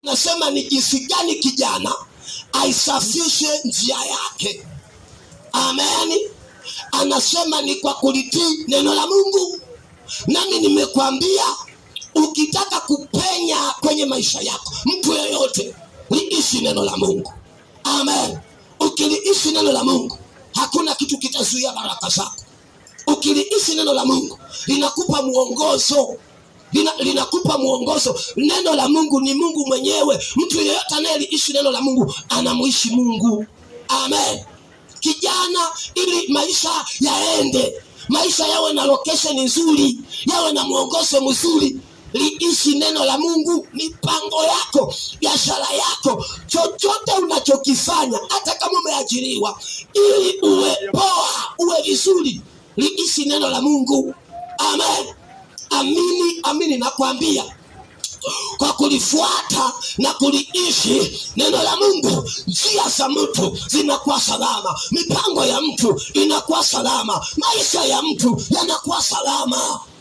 Nasema ni jinsi gani kijana aisafishe njia yake. Amen. Anasema ni kwa kulitii neno la Mungu. Nami nimekwambia, ukitaka kupenya kwenye maisha yako, mtu yeyote, liishi neno la Mungu. Amen. Ukiliishi neno la Mungu, hakuna kitu kitazuia baraka zako. Ukiliishi neno la Mungu, linakupa muongozo. Linakupa muongozo. Neno la Mungu ni Mungu mwenyewe. Mtu yeyote anayeliishi neno la Mungu anamuishi Mungu. Amen. Kijana, ili maisha yaende, maisha yawe na location nzuri, yawe na muongozo mzuri, liishi neno la Mungu. Mipango yako, biashara yako, chochote unachokifanya, hata kama umeajiriwa, ili uwe poa, uwe vizuri, liishi neno la Mungu. Amen. Amini nakwambia, kwa kulifuata na kuliishi neno la Mungu, njia za mtu zinakuwa salama, mipango ya mtu inakuwa salama, maisha ya mtu yanakuwa salama.